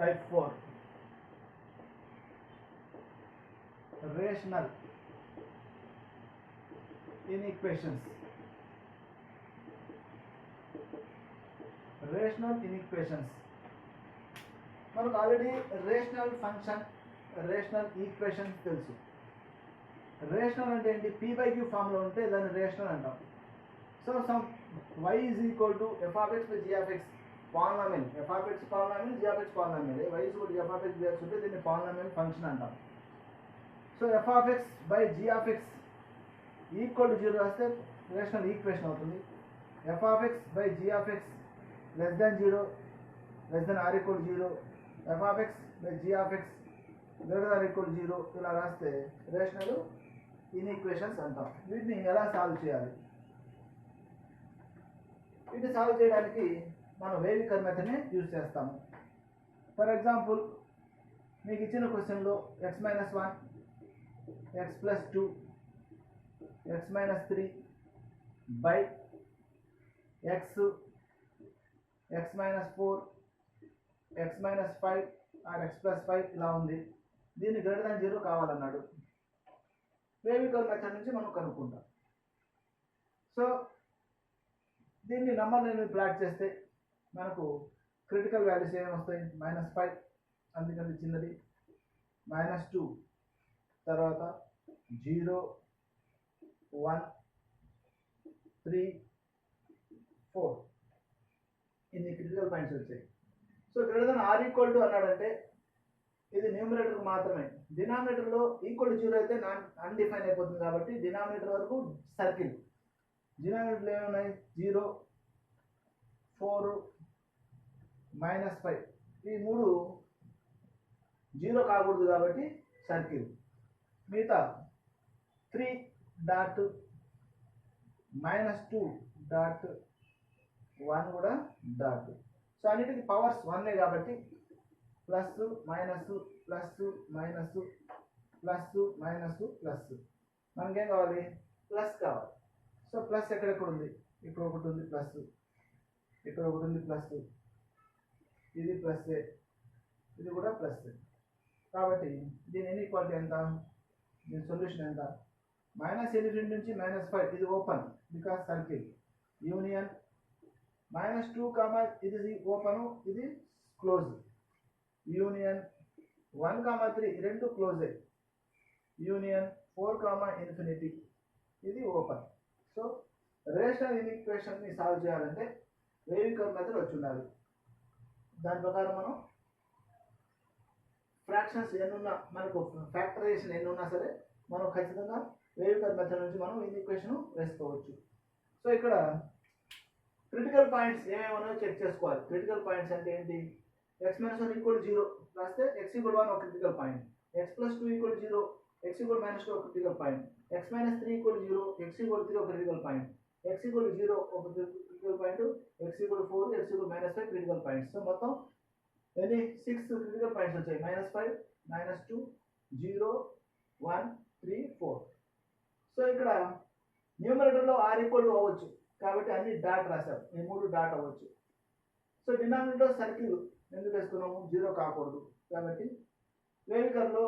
by 4 rational inequations. Rational inequations. మనకు already rational function rational equation తెలుసు. Rational అంటే ఏంటి? p by q ఫామ్లో ఉంటే దాన్ని రేషనల్ అంటాం. So some y is equal to f of x by g of x polynomial, f of x polynomial, g of x polynomial. y is equal to f of x dx ఉంటే దీన్ని polynomial function అంటాం. So f of x by g of x equal to 0 రాస్తే rational equation అవుతుంది. f of x by g of x less than 0 less than or equal to 0, f of x by g of x greater than or equal to 0 ఇలా రాస్తే rational ఇన్ఈక్వేషన్స్ అంటాం. వీటిని ఎలా solve చేయాలి? వీటిని solve చేయడానికి మనం వేవికర్ మెథడ్ని యూజ్ చేస్తాము. ఫర్ ఎగ్జాంపుల్ మీకు ఇచ్చిన క్వశ్చన్లో x minus 1 x plus 2 x minus 3 by x x minus 4 x minus 5 or x plus 5 ఇలా ఉంది. దీన్ని గ్రేటర్ దాన్ 0 కావాలన్నాడు. వేవికర్ మెథడ్ నుంచి మనం కనుక్కుంటాం. సో దీన్ని నంబర్ని ప్లాట్ చేస్తే మనకు క్రిటికల్ వాల్యూస్ ఏమేమి వస్తాయి? -5 అందుకంటే చిన్నది, -2 తర్వాత 0 1 3 4 ఇన్ని క్రిటికల్ పాయింట్స్ వచ్చాయి. So greater than or equal to అన్నాడంటే ఇది న్యూమరేటర్ మాత్రమే. డినామినేటర్లో ఈక్వల్ టు 0 అయితే అన్డిఫైన్ అయిపోతుంది కాబట్టి డినామినేటర్ వరకు సర్కిల్. డినామినేటర్లో ఏమున్నాయి? 0 4 -5 ఈ మూడు 0 కాకూడదు కాబట్టి సర్కిల్. మిగతా 3 డాట్ -2 డాట్ 1 కూడా డాట్. సో అన్నిటికీ పవర్స్ 1 కాబట్టి plus minus plus minus plus minus plus. మనకేం కావాలి? ప్లస్ కావాలి. సో ప్లస్ ఎక్కడెక్కడ ఉంది? ఇక్కడ ఒకటి ఉంది ప్లస్, ఇక్కడ ఒకటి ఉంది ప్లస్, ఇది ప్లస్, ఇది కూడా ప్లస్. కాబట్టి దీని ఇన్ఈక్వాలిటీ ఎంత? దీని సొల్యూషన్ ఎంత? -8 నుంచి -5 ఇది ఓపెన్ బికాస్ సర్కిల్. యూనియన్ -2, ఇది ఓపెన్, ఇది క్లోజ్. యూనియన్ 1, 3 రెండు క్లోజే. యూనియన్ 4, ఇది ఓపెన్. సో రేషనల్ ఇన్ఈక్వేషన్ని సాల్వ్ చేయాలంటే వేవికర్ మెథడ్ వచ్చి ఉండాలి. దాని ప్రకారం మనం ఫ్రాక్షన్స్ ఎన్నున్నా, మనకు ఫ్యాక్టరైజేషన్ ఎన్నున్నా సరే మనం ఖచ్చితంగా వేవికర్ మెథడ్ నుంచి మనం ఇన్ఈక్వేషన్ వేసుకోవచ్చు. సో ఇక్కడ క్రిటికల్ పాయింట్స్ ఏమేమో చెక్ చేసుకోవాలి. క్రిటికల్ పాయింట్స్ అంటే ఏంటి? x మైనస్ 1 ఈక్వల్ 0 రాస్తే x ఈక్వల్ 1 ఒక critical point, x plus 2 equal 0, x equal -2 ఒక critical point, x minus 3 equal 0, x equal 3 ఒక క్రిటికల్ పాయింట్, x ఈక్వల్ 0 ఒక critical point, x equal 4, x equal -5 critical points. So మొత్తం ఎన్ని 6 critical points వచ్చాయి. -5 -2 0 1 3 4. So ఇక్కడ న్యూమరేటర్లో r equal to అవ్వచ్చు కాబట్టి అన్ని డాట్ రాశారు. ఈ మూడు డాట్ అవ్వచ్చు. సో డినామినేటర్ సర్కిల్ ఎందుకు వేసుకున్నాము? 0 కాకూడదు కాబట్టి. వేవికర్లో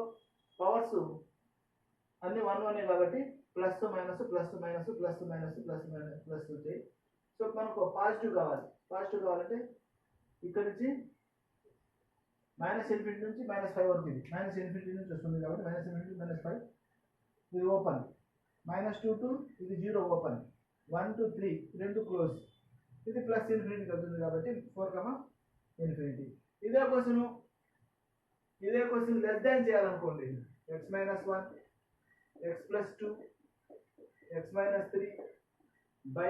పవర్స్ అన్ని 1 1 కాబట్టి plus minus plus minus plus minus plus minus plus వచ్చాయి. సో మనకు పాజిటివ్ కావాలి. పాజిటివ్ కావాలంటే ఇక్కడ నుంచి -∞ నుంచి -5 వరకు ఇది -∞ నుంచి వస్తుంది కాబట్టి -∞ -5 ఇది ఓపెన్. -2 to ఇది 0 ఓపెన్. 1 to 3 రెండు క్లోజ్. ఇది +∞ అవుతుంది కాబట్టి 4, ఇదే క్వశ్చన్ లెస్ దాన్ చేయాలనుకోండి. x minus 1 x plus 2 x minus 3 by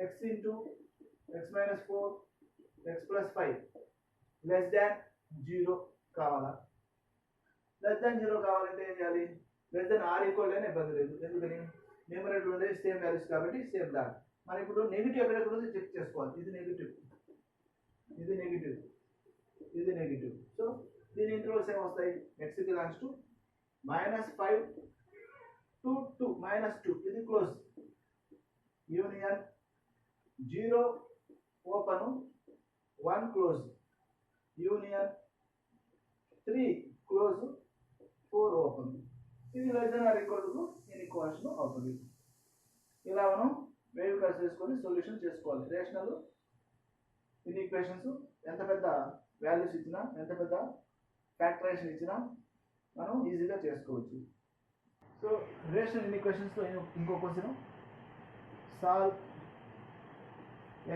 x into x minus 4 x plus 5 less than 0 కావాలా? లెస్ దాన్ 0 కావాలంటే ఏం చేయాలి? లెస్ దాన్ ఆర్ ఈక్వల్ అయినా ఇబ్బంది లేదు. ఎందుకని? న్యూమరేటర్ ఉండేది సేమ్ వాల్యూస్ కాబట్టి సేమ్ దాట్. మనం ఇప్పుడు నెగిటివ్ ఎక్కడ ఉంది చెక్ చేసుకోవాలి. ఇది నెగిటివ్, ఇది నెగిటివ్, ఇది నెగిటివ్. సో దీని ఇంటర్వల్స్ ఏమొస్తాయి? x బిలాంగ్స్ టు -5 to 2 -2 ఇది close. Union 0 open 1 close. Union 3 close 4 open. ఇది less than or equal to inequation అవుతుంది. ఇలా మనం వేవ్ కర్వ్స్ వేసుకొని సొల్యూషన్ చేసుకోవాలి. రేషనల్ ఇన్ఈక్వేషన్స్ ఎంత పెద్ద వాల్యూస్ ఇచ్చినా, ఎంత పెద్ద ఫ్యాక్టరైజేషన్ ఇచ్చినా మనం ఈజీగా చేసుకోవచ్చు. సో రేషనల్ ఇన్ఈక్వేషన్స్లో ఇంకో question, solve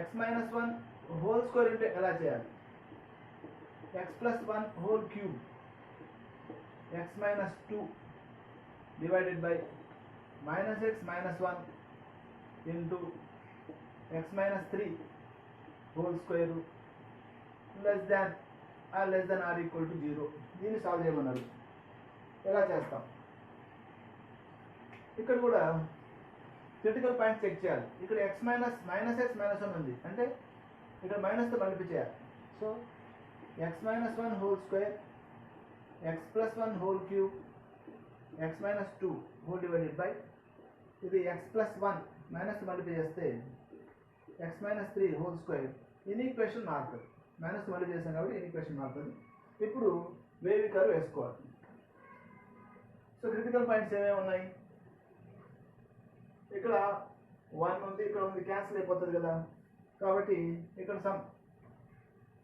x minus 1 whole square ఉంటే ఎలా చేయాలి? x plus 1 whole cube x minus 2 divided by minus x minus 1 into x minus 3 whole square less than or equal to 0. దీన్ని సాల్వ్ చేయమన్నారు. ఎలా చేస్తాం? ఇక్కడ కూడా క్రిటికల్ పాయింట్ చెక్ చేయాలి. ఇక్కడ x మైనస్ x మైనస్ 1 ఉంది అంటే ఇక్కడ మైనస్తో మల్టిప్లై చేయాలి. So x minus 1 whole square x plus 1 whole cube x minus 2 whole divided by ఇది x ప్లస్ 1 మైనస్ మల్టిప్లై చేస్తే x మైనస్ 3 హోల్ స్క్వేర్. ఇన్ఈక్వేషన్ మారుతుంది, మైనస్ మల్టిప్లై చేసాం కాబట్టి ఇన్ఈక్వేషన్ మారుతుంది. ఇప్పుడు వేవ్ కర్వ్ వేసుకోవాలి. సో క్రిటికల్ పాయింట్స్ ఏమేమి ఉన్నాయి? ఇక్కడ 1 ఉంది, ఇక్కడ ఉంది, క్యాన్సిల్ అయిపోతుంది కదా. కాబట్టి ఇక్కడ సమ్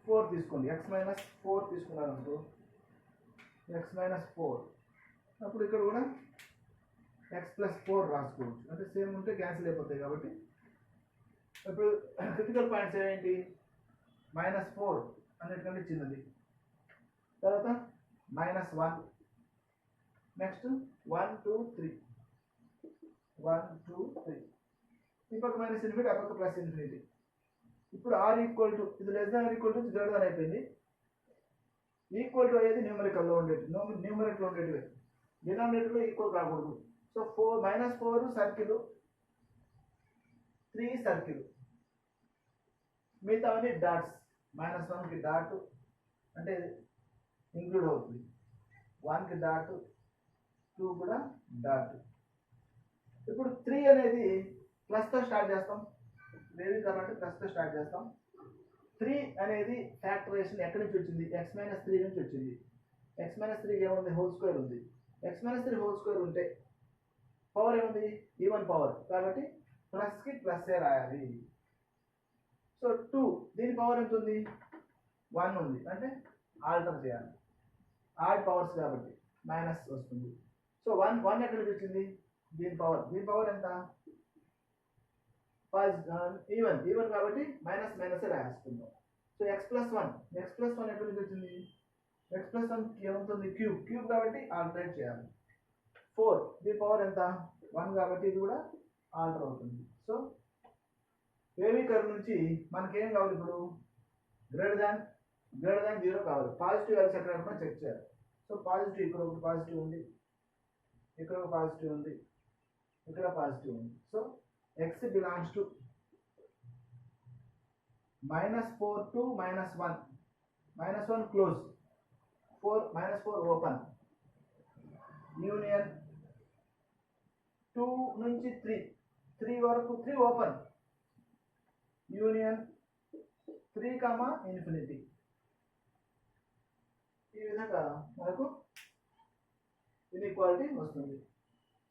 4 తీసుకోండి. x మైనస్ 4 తీసుకున్నాను అనుకో, x మైనస్ 4. అప్పుడు ఇక్కడ కూడా x ప్లస్ 4 రాసుకోవచ్చు. అంటే సేమ్ ఉంటే క్యాన్సిల్ అయిపోతాయి కాబట్టి. ఇప్పుడు క్రిటికల్ పాయింట్స్ ఏంటి? -4 అన్నిటికంటే చిన్నది, తర్వాత -1, నెక్స్ట్ 1 2 3, 1 2 3, ఈ పక్క మైనస్ ఇన్ఫినిటీ, ఆ పక్క ప్లస్ ఇన్ఫినిటీ. ఇప్పుడు ఆర్ ఈక్వల్ టు ఇది less than or equal to greater than అయిపోయింది. ఈక్వల్ టు అయ్యేది న్యూమరికల్లో ఉండేది, న్యూమరికల్లో ఉండేటివి, డినామినేటర్లో ఈక్వల్ కాకూడదు. సో -4 సర్కిల్, 3 సర్కిల్, మిగతావన్నీ డాట్స్. -1కి డాట్ అంటే ఇంక్లూడ్ అవుతుంది, 1కి డాట్, 2 కూడా డాట్. ఇప్పుడు 3 అనేది ప్లస్తో స్టార్ట్ చేస్తాం. వేవింగ్ కర్వ్ అంటే ప్లస్తో స్టార్ట్ చేస్తాం. 3 అనేది ఫ్యాక్టరైజేషన్ ఎక్కడి నుంచి వచ్చింది? x మైనస్ 3 నుంచి వచ్చింది. x మైనస్ 3 ఏముంది? హోల్ స్క్వేర్ ఉంది. x మైనస్ 3 హోల్ స్క్వేర్ ఉంటే పవర్ ఏముంది? ఈవెన్ పవర్, కాబట్టి ప్లస్కి ప్లస్సే రాయాలి. సో 2 దీని పవర్ ఎంత ఉంది? 1 ఉంది, అంటే ఆల్టర్ చేయాలి. ఆడ్ పవర్స్ కాబట్టి మైనస్ వస్తుంది. సో 1 ఎక్కడికి వచ్చింది? దీని పవర్ ఎంత? ఈవెన్ కాబట్టి మైనస్ మైనస్ రాసుకుందాం. సో x ప్లస్ 1 ఎక్కడి నుంచి వచ్చింది? x ప్లస్ 1 ఏమవుతుంది? క్యూబ్ కాబట్టి ఆల్టరేట్ చేయాలి. 4 దీని పవర్ ఎంత? 1 కాబట్టి ఇది కూడా ఆల్టర్ అవుతుంది. సో వేవింగ్ కర్వ్ నుంచి మనకేం కావాలి? ఇప్పుడు గ్రేటర్ దాన్ 0 కావాలి. పాజిటివ్ వాల్యూస్ ఎక్కడ మనం చెక్ చేయాలి. సో పాజిటివ్, ఇక్కడ ఒక పాజిటివ్ ఉంది, ఇక్కడ ఒక పాజిటివ్ ఉంది, ఇక్కడ పాజిటివ్ ఉంది. So x belongs to -4 to -1, -1 close, 4 open, union 2 నుంచి 3 వరకు 3 ఓపెన్, యూనియన్ 3, ఇన్ఫినిటీ. ఈ విధంగా మనకు ఇన్ఈక్వాలిటీ వస్తుంది.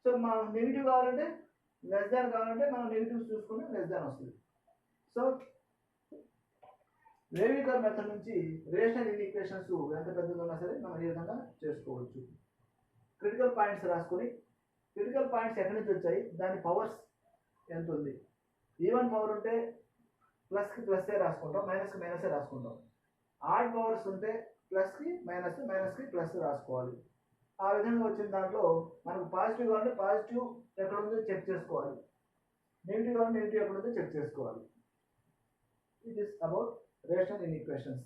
సో మనం నెగిటివ్ కావాలంటే, లెస్ దాన్ కావాలంటే మనం నెగిటివ్స్ చూసుకుంటే లెస్ దాన్ వస్తుంది. సో వేవింగ్ కర్వ్ మెథడ్ నుంచి రేషనల్ ఇన్ఈక్వేషన్స్ ఎంత పెద్దగా ఉన్నా సరే మనం ఈ విధంగా చేసుకోవచ్చు. క్రిటికల్ పాయింట్స్ రాసుకొని, క్రిటికల్ పాయింట్స్ ఎక్కడి నుంచి వచ్చాయి, దాని పవర్స్ ఎంత ఉంది. ఈవెన్ పవర్ ఉంటే ప్లస్కి ప్లస్సే రాసుకుంటాం, మైనస్కి మైనసే రాసుకుంటాం. ఆడ్ పవర్స్ ఉంటే ప్లస్కి మైనస్, మైనస్కి ప్లస్ రాసుకోవాలి. ఆ విధంగా వచ్చిన దాంట్లో మనకు పాజిటివ్ కావాలంటే పాజిటివ్ ఎక్కడ ఉందో చెక్ చేసుకోవాలి, నెగిటివ్ కావాలంటే నెగిటివ్ ఎక్కడ ఉందో చెక్ చేసుకోవాలి. It is about rational ఇన్ఈక్వేషన్స్.